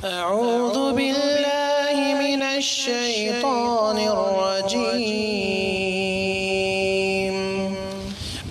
أعوذ بالله من الشيطان الرجيم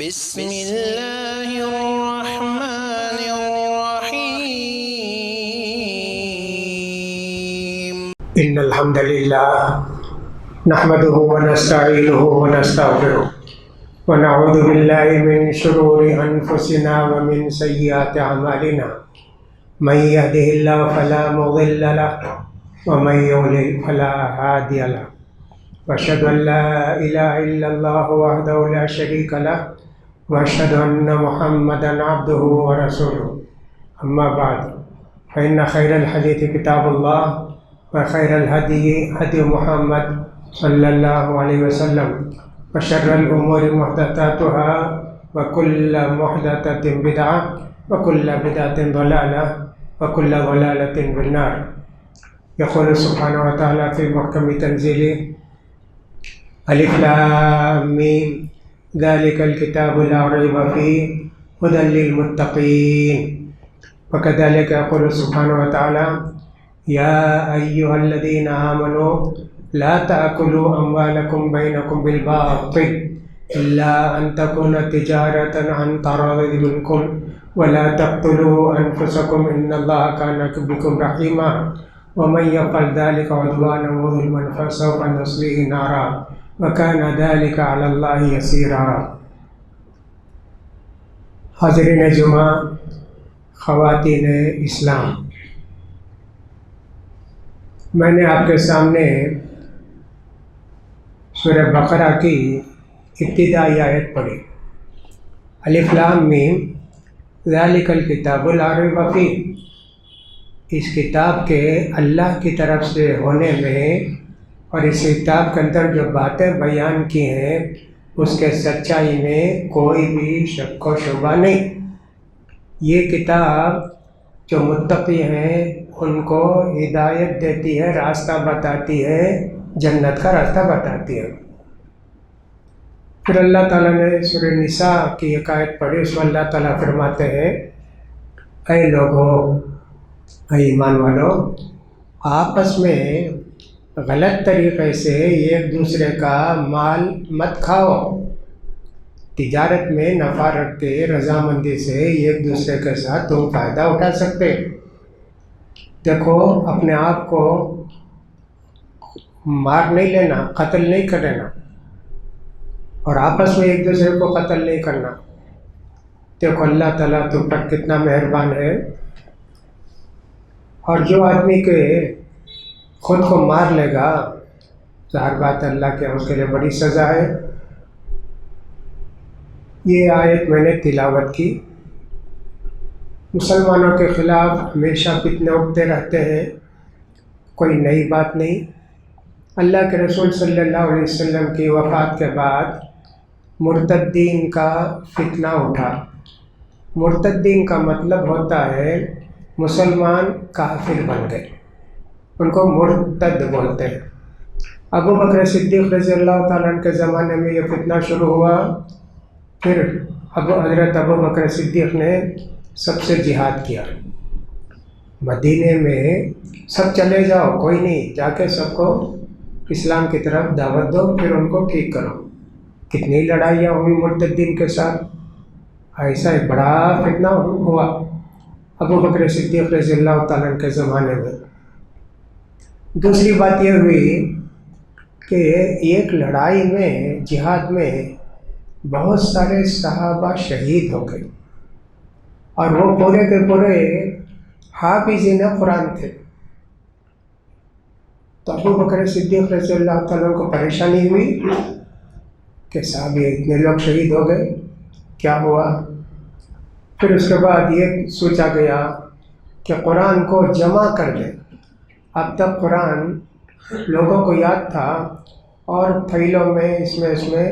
بسم الله الرحمن الرحيم إن الحمد لله نحمده ونستعينه ونستغفره ونعوذ بالله من شرور أنفسنا ومن سيئات أعمالنا من يهده الله فلا مضل له ومن يضلل فلا هادي له وأشهد أن لا إله إلا الله وحده لا شريك له وأشهد أن محمدا عبده ورسوله أما بعد فإن خير الحديث كتاب الله وخير الهدي هدي محمد صلى الله عليه وسلم وشر الأمور محدثاتها وكل محدثة بدعة وكل بدعة ضلالة وكل ضلالة في النار. يقول سبحانه وتعالى في محكم تنزيله ألف لام ميم ذلك الكتاب لا ريب فيه هدى للمتقين. وكذلك يقول سبحانه وتعالى يا أيها الذين آمنوا لا تأكلوا أموالكم بينكم بالباطل إلا أن تكون تجارة عن تراض منكم ولا تقتلوا أنفسكم إن الله كان بكم رحيما ومن يفعل ذلك عدوانا وظلما فسوف نصليه نارا وكان ذلك على الله يسيرا. حاضرین جمعہ، خواتین اسلام، میں نے آپ کے سامنے سورہ بقرہ کی ابتدائی آیت پڑھی، الف لام میم ذالک الکتاب لا ریب فیہ. اس کتاب کے اللہ کی طرف سے ہونے میں اور اس کتاب کے اندر جو باتیں بیان کی ہیں اس کے سچائی میں کوئی بھی شک و شبہ نہیں. یہ کتاب جو متقی ہیں ان کو ہدایت دیتی ہے، راستہ بتاتی ہے، جنت کا راستہ بتاتی ہے. پھر اللہ تعالیٰ نے سورہ نساء کی ایک آیت پڑھی، اس میں اللہ تعالیٰ فرماتے ہیں اے لوگو، اے ایمان والو، آپس میں غلط طریقے سے ایک دوسرے کا مال مت کھاؤ. تجارت میں نفع رکھ کے رضامندی سے ایک دوسرے کے ساتھ تم فائدہ اٹھا سکتے. دیکھو، اپنے آپ کو مار نہیں لینا، قتل نہیں کر لینا، اور آپس میں ایک دوسرے کو قتل نہیں کرنا. دیکھو اللہ تعالیٰ تم پر کتنا مہربان ہے. اور جو آدمی کے خود کو مار لے گا، ظاہر بات اللہ کے اس کے لیے بڑی سزا ہے. یہ آیت میں نے تلاوت کی. مسلمانوں کے خلاف ہمیشہ فتنے اٹھتے رہتے ہیں، کوئی نئی بات نہیں. اللہ کے رسول صلی اللہ علیہ وسلم کی وفات کے بعد مرتدین کا فتنہ اٹھا. مرتدین کا مطلب ہوتا ہے مسلمان کافر بن گئے، ان کو مرتد بولتے ہیں. ابو بکر صدیق رضی اللہ تعالیٰ عنہ کے زمانے میں یہ فتنہ شروع ہوا. پھر حضرت ابو بکر صدیق نے سب سے جہاد کیا. مدینے میں سب چلے جاؤ، کوئی نہیں، جا کے سب کو اسلام کی طرف دعوت دو، پھر ان کو ٹھیک کرو. کتنی لڑائیاں ہوئی مرتدین کے ساتھ. ایسا ایک بڑا فتنہ ہوا ابو بکر صدیق رضی اللہ تعالیٰ عنہ کے زمانے میں. دوسری بات یہ ہوئی کہ ایک لڑائی میں، جہاد میں بہت سارے صحابہ شہید ہو گئے، اور وہ پورے کے پورے حافظین قرآن تھے. تو ابو بکر صدیق رضی اللہ تعالیٰ عنہ کو پریشانی ہوئی کہ صاحب یہ اتنے لوگ شہید ہو گئے، کیا ہوا؟ پھر اس کے بعد یہ سوچا گیا کہ قرآن کو جمع کر دیں. اب تک قرآن لوگوں کو یاد تھا اور تھیلوں میں، اس میں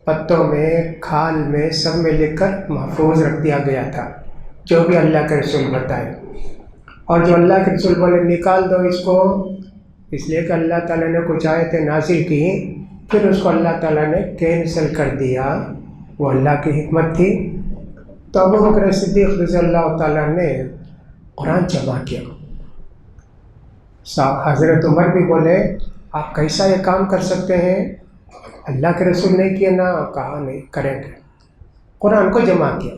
پتوں میں، کھال میں، سب میں لکھ کر محفوظ رکھ دیا گیا تھا جو بھی اللہ کے رسول بتائے. اور جو اللہ کے رسول بولے نکال دو اس کو، اس لیے کہ اللہ تعالیٰ نے کچھ آیتیں نازل کی، پھر اس کو اللہ تعالیٰ نے کینسل کر دیا. وہ اللہ کی حکمت تھی. تو ابو بکر صدیق رضی اللہ تعالیٰ نے قرآن جمع کیا. حضرت عمر بھی بولے آپ کیسا یہ کام کر سکتے ہیں؟ اللہ کے رسول نہیں کیا نا، کہا نہیں کریں گے، قرآن کو جمع کیا۔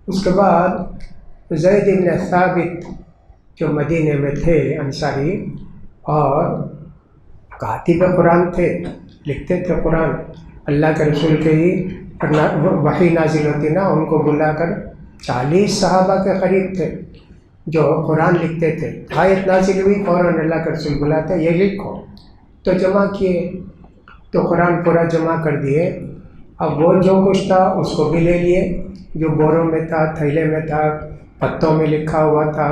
اس کے بعد زید بن ثابت جو مدینے میں تھے انصاری اور کاتب قرآن تھے، لکھتے تھے قرآن، اللہ کے رسول کے ہی وحی نازل ہوتی نا، ان کو بلا کر 40 صحابہ کے قریب تھے جو قرآن لکھتے تھے، آیت نازل ہوئی فوراً اللہ کے رسول بلاتے یہ لکھو، تو جمع کیے، تو قرآن پورا جمع کر دیے۔ اب وہ جو کچھ تھا اس کو بھی لے لیے، جو بوروں میں تھا، تھیلے میں تھا، پتوں میں لکھا ہوا تھا۔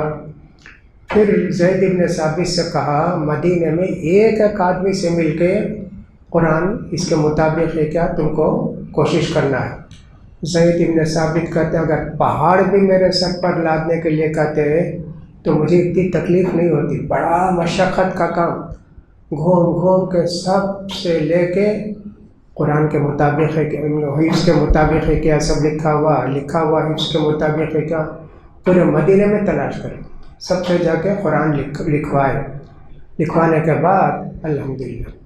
پھر زید بن ثابت سے کہا مدینے میں ایک ایک آدمی سے مل کے قرآن اس کے مطابق ہے کیا، تم کو کوشش کرنا ہے۔ زید بن ثابت کہتے ہیں اگر پہاڑ بھی میرے سر پر لادنے کے لیے کہتے تو مجھے اتنی تکلیف نہیں ہوتی، بڑا مشقت کا کام، گھوم گھوم کے سب سے لے کے قرآن کے مطابق ہے کہ حفظ کے مطابق ہے کیا، سب لکھا ہوا حفظ کے مطابق ہے کیا، پورے مدینے میں تلاش کرے، سب سے جا کے قرآن لکھوانے کے بعد الحمدللہ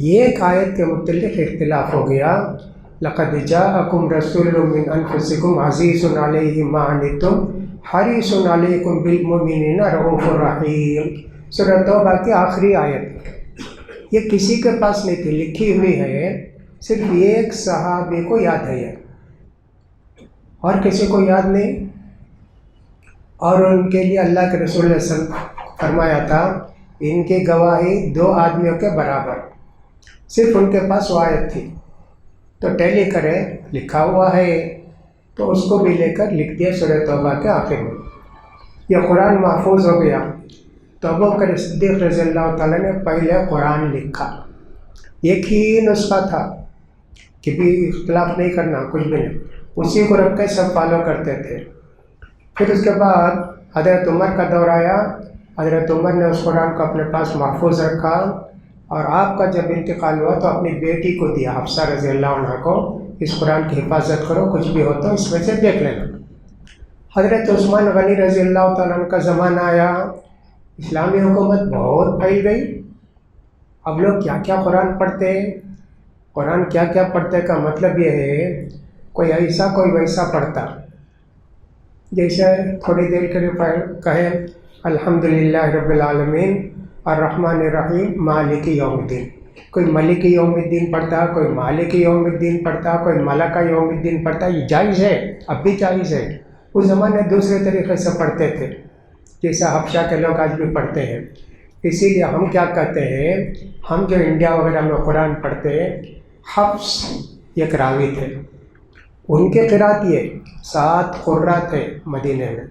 ایک آیت کے متعلق اختلاف ہو گیا، لقد جاءکم رسول من انفسکم عزیز علیہ ما عنتم حریص علیکم بالمؤمنین رؤوف رحیم، سورۃ توبہ کی آخری آیت۔ یہ کسی کے پاس نہیں تھی، لکھی ہوئی ہے، صرف ایک صحابی کو یاد ہے یہ، اور کسی کو یاد نہیں، اور ان کے لیے اللہ کے رسول نے فرمایا تھا ان کی گواہی 2 آدمیوں کے برابر، صرف ان کے پاس وہ آیت تھی، تو ٹیلی کرے لکھا ہوا ہے، تو اس کو بھی لے کر لکھ دیا سورۃ توبہ کے آخر میں۔ یہ قرآن محفوظ ہو گیا۔ تو ابوبکر صدیق رضی اللہ تعالیٰ نے پہلے قرآن لکھا، ایک ہی نسخہ تھا کہ بھی اختلاف نہیں کرنا، کچھ بھی نہیں، اسی کو رکھ کے سب فالو کرتے تھے۔ پھر اس کے بعد حضرت عمر کا دور آیا، حضرت عمر نے اس قرآن کو اپنے پاس محفوظ رکھا، اور آپ کا جب انتقال ہوا تو اپنی بیٹی کو دیا، حفصہ رضی اللہ عنہ کو، اس قرآن کی حفاظت کرو، کچھ بھی ہو تو اس میں سے دیکھ لینا۔ حضرت عثمان غنی رضی اللہ تعالیٰ عنہ کا زمانہ آیا، اسلامی حکومت بہت پھیل گئی، اب لوگ کیا کیا قرآن پڑھتے، قرآن کیا کیا پڑھتے کا مطلب یہ ہے کوئی ایسا کوئی ویسا پڑھتا، جیسے تھوڑی دیر کے لیے کہے الحمدللہ رب العالمین الرحمن الرحیم مالک یوم الدین، کوئی ملک یوم الدین پڑھتا، کوئی مالک یوم الدین پڑھتا، کوئی ملک یوم الدین پڑھتا، یہ جائز ہے، اب بھی جائز ہے۔ اس زمانے دوسرے طریقے سے پڑھتے تھے، جیسا حبشہ کے لوگ آج بھی پڑھتے ہیں۔ اسی لیے ہم کیا کہتے ہیں، ہم جو انڈیا وغیرہ میں قرآن پڑھتے ہیں، حفص ایک راوی تھے، ان کے قرات یہ 7 قراء تھے مدینے میں،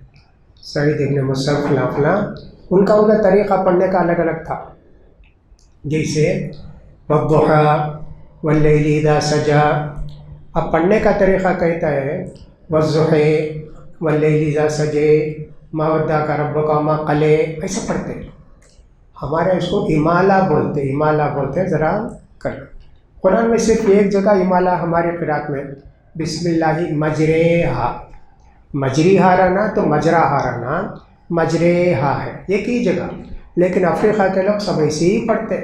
سعید ابن مصعب فلاں فلاں، ان کا طریقہ پڑھنے کا الگ الگ تھا، جیسے والضحیٰ واللیل اذا سجا، اب پڑھنے کا طریقہ کہتا ہے والضحیٰ واللیل اذا سجے ما ودعک ربک وما قلی، ایسے پڑھتے ہیں۔ ہمارے اس کو امالہ بولتے ہیں، ذرا کر قرآن میں صرف ایک جگہ امالہ ہمارے قرات میں، بسم اللہ مجریہا، مجریہا رہنا تو مجراہا رہنا، مجریہا ہے ایک ہی جگہ، لیکن افریقہ کے لوگ سب ایسے ہی پڑھتے،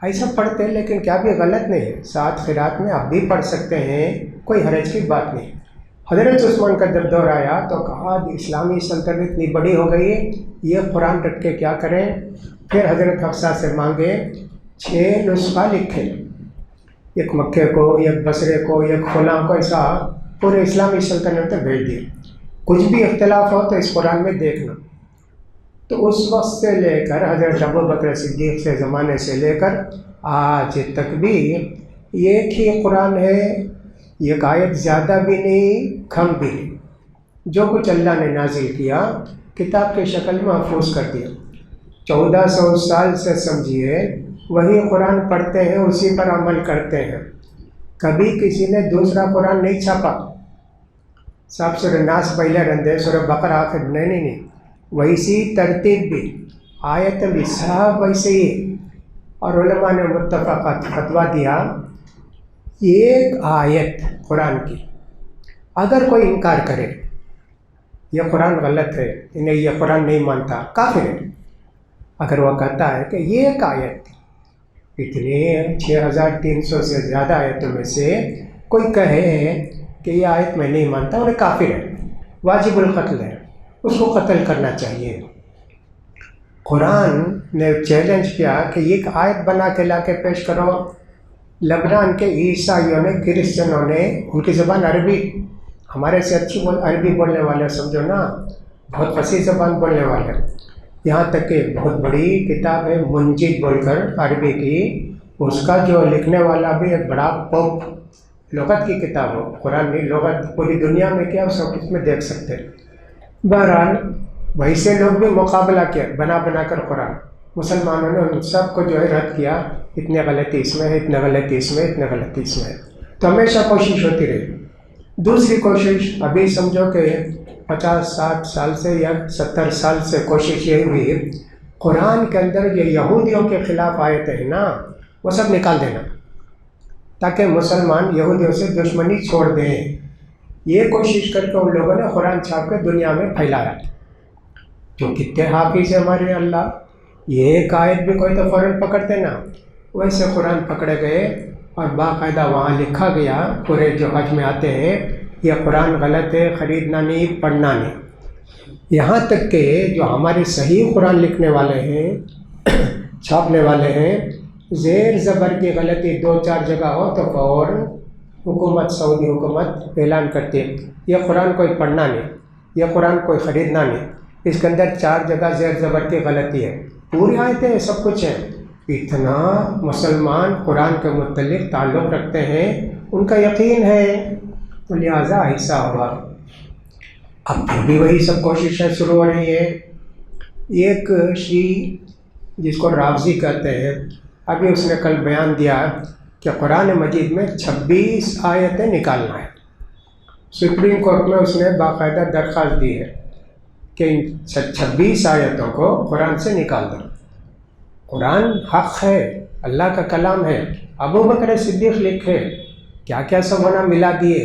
ایسا پڑھتے ہیں، لیکن کیا بھی غلط نہیں ہے، 7 قرات میں اب بھی پڑھ سکتے ہیں، کوئی حرج کی بات نہیں۔ حضرت عثمان کا جب دور آیا تو کہا اسلامی سلطنت اتنی بڑی ہو گئی ہے، یہ قرآن رکھ کے کیا کریں، پھر حضرت حفصہ سے مانگے 6 نسخہ لکھے، ایک مکے کو، ایک بصرے کو، ایک فلاں کو، ایسا پورے اسلامی سلطنت میں بھیج دیے، کچھ بھی اختلاف ہو تو اس قرآن میں دیکھنا۔ تو اس وقت سے لے کر حضرت ابوبکر صدیق سے زمانے سے لے کر آج تک بھی ایک ہی قرآن ہے، ایک آیت زیادہ بھی نہیں کم بھی نہیں، جو کچھ اللہ نے نازل کیا کتاب کے شکل میں محفوظ کر دیا۔ 1400 سال سے سمجھیے وہی قرآن پڑھتے ہیں، اسی پر عمل کرتے ہیں، کبھی کسی نے دوسرا قرآن نہیں چھاپا، سب سورہ ناس پہلے رندے، سورہ بقرہ آخر، نہیں، ویسی ترتیب بھی، آیت بھی سب ویسے ہی، اور علماء نے متفقہ فتویٰ دیا ایک آیت قرآن کی اگر کوئی انکار کرے یہ قرآن غلط ہے، انہیں یہ قرآن نہیں مانتا، کافر ہے، اگر وہ کہتا ہے کہ یہ ایک آیت تھی، اتنے 6300 سے زیادہ آیتوں میں سے کوئی کہے کہ یہ آیت میں نہیں مانتا، انہیں کافر ہے، واجب القتل ہے، اس کو قتل کرنا چاہیے۔ قرآن نے چیلنج کیا کہ یہ ایک آیت بنا کے لا کے پیش کرو۔ لبنان کے عیسائیوں نے، کرسچنوں نے، ان کی زبان عربی، ہمارے سے اچھی عربی بولنے والے سمجھو نا، بہت فصیح زبان بولنے والے، یہاں تک کہ بہت بڑی کتاب ہے منجد بول کر عربی کی، اس کا جو لکھنے والا بھی ایک بڑا پوپ، لغت کی کتاب ہو، قرآن کی لغت پوری دنیا میں کیا سب اس میں دیکھ سکتے ہیں۔ بہرحال ویسے لوگ بھی مقابلہ کیا بنا بنا کر قرآن، مسلمانوں نے ان سب کو جو ہے رد کیا، اتنے غلطی اس میں ہے، اتنے غلطی اس میں، اتنے غلطی اس میں ہے، تو ہمیشہ کوشش ہوتی رہی۔ دوسری کوشش ابھی سمجھو کہ 50-60 سال سے یا 70 سال سے کوشش یہ ہوئی، قرآن کے اندر یہ یہودیوں کے خلاف آیتیں ہیں نا، وہ سب نکال دینا تاکہ مسلمان یہودیوں سے دشمنی چھوڑ دیں۔ یہ کوشش کر کے ان لوگوں نے قرآن چھاپ کے دنیا میں پھیلایا، جو کتنے حافظ ہے ہمارے اللہ، یہ ایک آیت بھی کوئی تو فوراً پکڑتے نا، ویسے قرآن پکڑے گئے اور باقاعدہ وہاں لکھا گیا، پورے جو حج میں آتے ہیں، یہ قرآن غلط ہے، خریدنا نہیں، پڑھنا نہیں۔ یہاں تک کہ جو ہمارے صحیح قرآن لکھنے والے ہیں، چھاپنے والے ہیں، زیر زبر کی غلطی 2-4 جگہ ہو تو فوراً حکومت، سعودی حکومت اعلان کرتی ہے یہ قرآن کوئی پڑھنا نہیں، یہ قرآن کوئی خریدنا نہیں، اس کے اندر 4 جگہ زیر زبر کی غلطی ہے، پوری آیتیں سب کچھ ہیں۔ اتنا مسلمان قرآن کے متعلق تعلق رکھتے ہیں، ان کا یقین ہے، تو لہٰذا ایسا ہوا۔ اب پھر بھی وہی سب کوششیں شروع ہو رہی ہیں۔ ایک شیعی جس کو رافضی کہتے ہیں، ابھی اس نے کل بیان دیا کہ قرآن مجید میں 26 آیتیں نکالنا ہے۔ سپریم کورٹ میں اس نے باقاعدہ درخواست دی ہے کہ ان 26 آیتوں کو قرآن سے نکال دو۔ قرآن حق ہے، اللہ کا کلام ہے، ابو بکر صدیق لکھے، کیا کیا سب ہونا ملا دیے،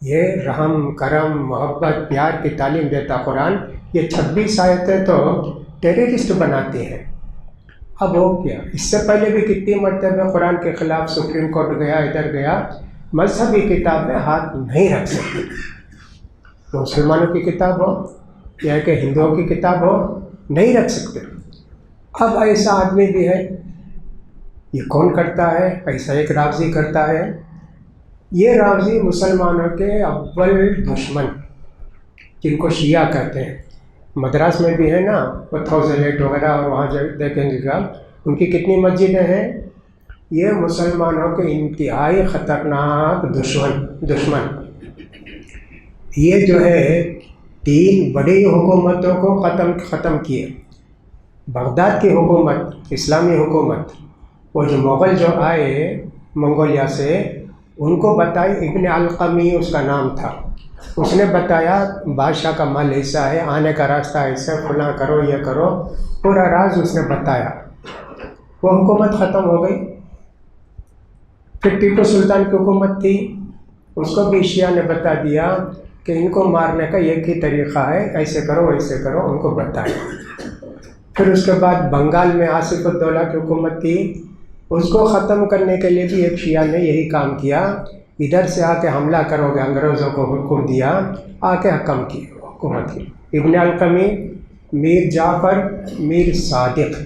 یہ رحم، کرم، محبت، پیار کی تعلیم دیتا قرآن، یہ 26 آیتیں تو ٹیررسٹ بناتی ہیں۔ اب ہو کیا، اس سے پہلے بھی کتنی مرتبہ قرآن کے خلاف سپریم کورٹ گیا، ادھر گیا، مذہبی کتاب میں ہاتھ نہیں رکھ سکتے، مسلمانوں کی کتاب ہو یا کہ ہندوؤں کی کتاب ہو، نہیں رکھ سکتے۔ اب ایسا آدمی بھی ہے، یہ کون کرتا ہے؟ ایسا ایک رافضی کرتا ہے۔ یہ رافضی مسلمانوں کے اول دشمن، جن کو شیعہ کہتے ہیں، مدراس میں بھی ہے نا، وہ 1008 وغیرہ، اور وہاں دیکھیں گے کہ ان کی کتنی مسجدیں ہیں۔ یہ مسلمانوں کے انتہائی خطرناک دشمن۔ یہ جو ہے 3 بڑی حکومتوں کو ختم کیے۔ بغداد کی حکومت، اسلامی حکومت، وہ جو مغل جو آئے منگولیا سے، ان کو بتائی، ابن القمی اس کا نام تھا، اس نے بتایا بادشاہ کا مال ایسا ہے، آنے کا راستہ ایسا، فلاں کرو، یہ کرو، پورا راز اس نے بتایا۔ وہ حکومت ختم ہو گئی۔ پھر ٹیپو سلطان کی حکومت تھی، اس کو بھی شیعہ نے بتا دیا کہ ان کو مارنے کا ایک ہی طریقہ ہے، ایسے کرو ویسے کرو، ان کو بتایا۔ پھر اس کے بعد بنگال میں آصف الدولہ کی حکومت تھی، اس کو ختم کرنے کے لیے بھی ایک شیعہ نے یہی کام کیا، ادھر سے آ کے حملہ کرو گے، انگریزوں کو حکم دیا، آ کے حکم کی حکومت کی۔ ابن القمی، میر جعفر، میر صادق،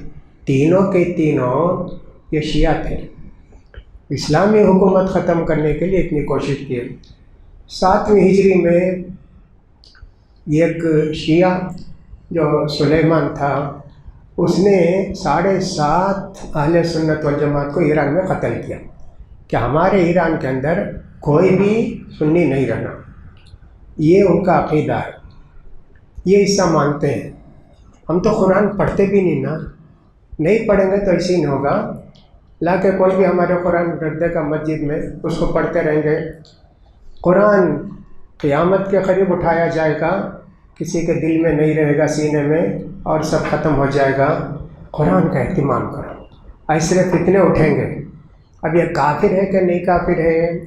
تینوں کے تینوں یہ شیعہ تھے، اسلامی حکومت ختم کرنے کے لیے اتنی کوشش کی۔ 7ویں ہجری میں ایک شیعہ جو سلیمان تھا، اس نے 7.5 اہل سنت والجماعت کو ایران میں قتل کیا کہ ہمارے ایران کے اندر کوئی بھی سنی نہیں رہنا، یہ ان کا عقیدہ ہے، یہ حصہ مانتے ہیں۔ ہم تو قرآن پڑھتے بھی نہیں نا، نہیں پڑھیں گے تو ایسے ہی نہیں ہوگا، لا کے کوئی بھی ہمارے قرآن رکھ دے گا مسجد میں، اس کو پڑھتے رہیں گے۔ قرآن قیامت کے قریب اٹھایا جائے گا، کسی کے دل میں نہیں رہے گا، سینے میں، اور سب ختم ہو جائے گا۔ قرآن کا اہتمام کرو، ایسے فتنے اٹھیں گے۔ اب یہ کافر ہے کہ نہیں کافر ہے؟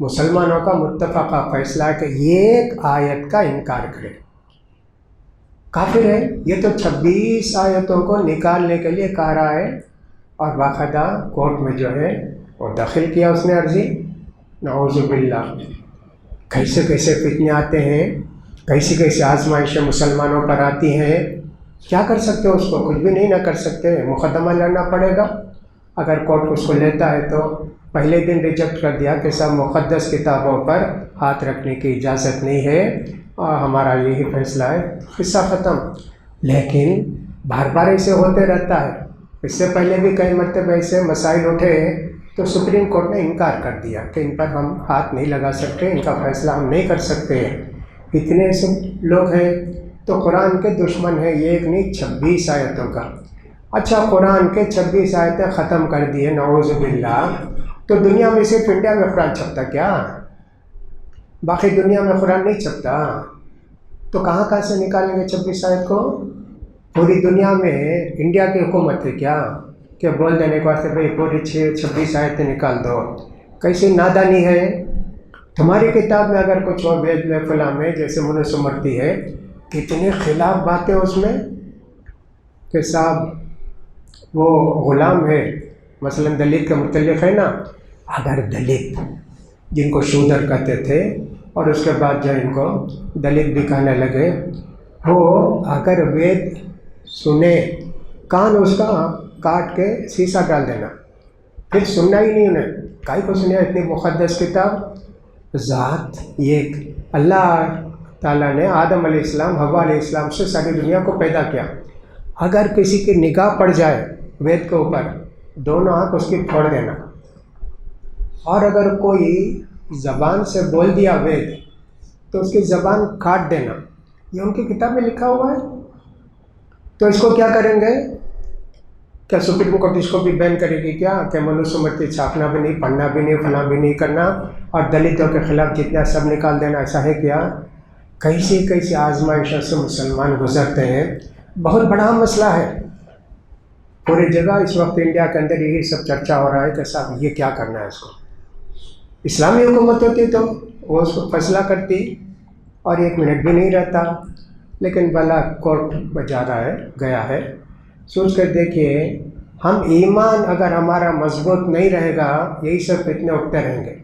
مسلمانوں کا متفقہ فیصلہ ہے کہ ایک آیت کا انکار کرے، کافر ہے. یہ تو 26 آیتوں کو نکالنے کے لیے کہہ رہا ہے اور باقاعدہ کورٹ میں جو ہے وہ داخل کیا اس نے عرضی. نعوذ باللہ. کیسے کیسے فتنے آتے ہیں، کیسی کیسی آزمائشیں مسلمانوں پر آتی ہیں. کیا کر سکتے ہو؟ اس کو کچھ بھی نہیں نہ کر سکتے. مقدمہ لڑنا پڑے گا. اگر کورٹ اس کو لیتا ہے تو پہلے دن ریجیکٹ کر دیا کہ سب مقدس کتابوں پر ہاتھ رکھنے کی اجازت نہیں ہے اور ہمارا یہی فیصلہ ہے، قصہ ختم. لیکن بار بار ایسے ہوتے رہتا ہے. اس سے پہلے بھی کئی مرتبہ ایسے مسائل اٹھے تو سپریم کورٹ نے انکار کر دیا کہ ان پر ہم ہاتھ نہیں لگا سکتے، ان کا فیصلہ ہم نہیں کر سکتے. اتنے ایسے لوگ ہیں. تو قرآن کے دشمن ہے یہ ایک نہیں 26 آیتوں کا. اچھا قرآن کے 26 آیتیں ختم کر دیے نعوذ باللہ، تو دنیا میں صرف انڈیا میں قرآن چھپتا کیا؟ باقی دنیا میں قرآن نہیں چھپتا. تو کہاں سے نکالیں گے 26 آیت کو؟ پوری دنیا میں انڈیا کی حکومت ہے کیا کہ بول دینے کے واسطے بھائی پوری 26 آیتیں نکال دو؟ کیسی نادانی ہے. تمہاری کتاب میں اگر کچھ ہو وید میں فلاں میں جیسے منوسمرتی ہے، کتنے خلاف باتیں اس میں کہ صاحب وہ غلام ہے، مثلا دلت کے متعلق ہے نا. اگر دلت جن کو شودر کہتے تھے اور اس کے بعد جو ان کو دلت بھی کہنے لگے، وہ اگر وید سنے کان اس کا کاٹ کے سیسا ڈال دینا، پھر سننا ہی نہیں انہیں. کائی کو سنیا اتنی مقدس کتاب؟ ذات ایک. اللہ تعالیٰ نے آدم علیہ السلام حوا علیہ السلام سے ساری دنیا کو پیدا کیا. اگر کسی کی نگاہ پڑ جائے وید کے اوپر، دونوں آنکھ اس کی پھوڑ دینا. اور اگر کوئی زبان سے بول دیا وید تو اس کی زبان کاٹ دینا. یہ ان کی کتاب میں لکھا ہوا ہے. تو اس کو کیا کریں گے؟ کیا سپریم کورٹ اس کو بھی بین کرے گی کیا کہ منوسمرتی چھاپنا بھی نہیں، پڑھنا بھی نہیں، فلاں بھی نہیں کرنا اور دلتوں کے خلاف جتنا سب نکال دینا؟ ایسا ہے کیا؟ کیسی آزمائشوں سے مسلمان گزرتے ہیں. بہت بڑا مسئلہ ہے. پوری جگہ اس وقت انڈیا کے اندر یہی سب چرچا ہو رہا ہے کہ صاحب یہ کیا کرنا ہے. اس کو اسلامی حکومت ہوتی تو وہ اس کو فیصلہ کرتی اور 1 منٹ بھی نہیں رہتا. لیکن بلا کورٹ میں جا رہا ہے، گیا ہے. سوچ کر دیکھیے، ہم ایمان اگر ہمارا مضبوط نہیں رہے گا، یہی سب فتنے اٹھتے رہیں گے.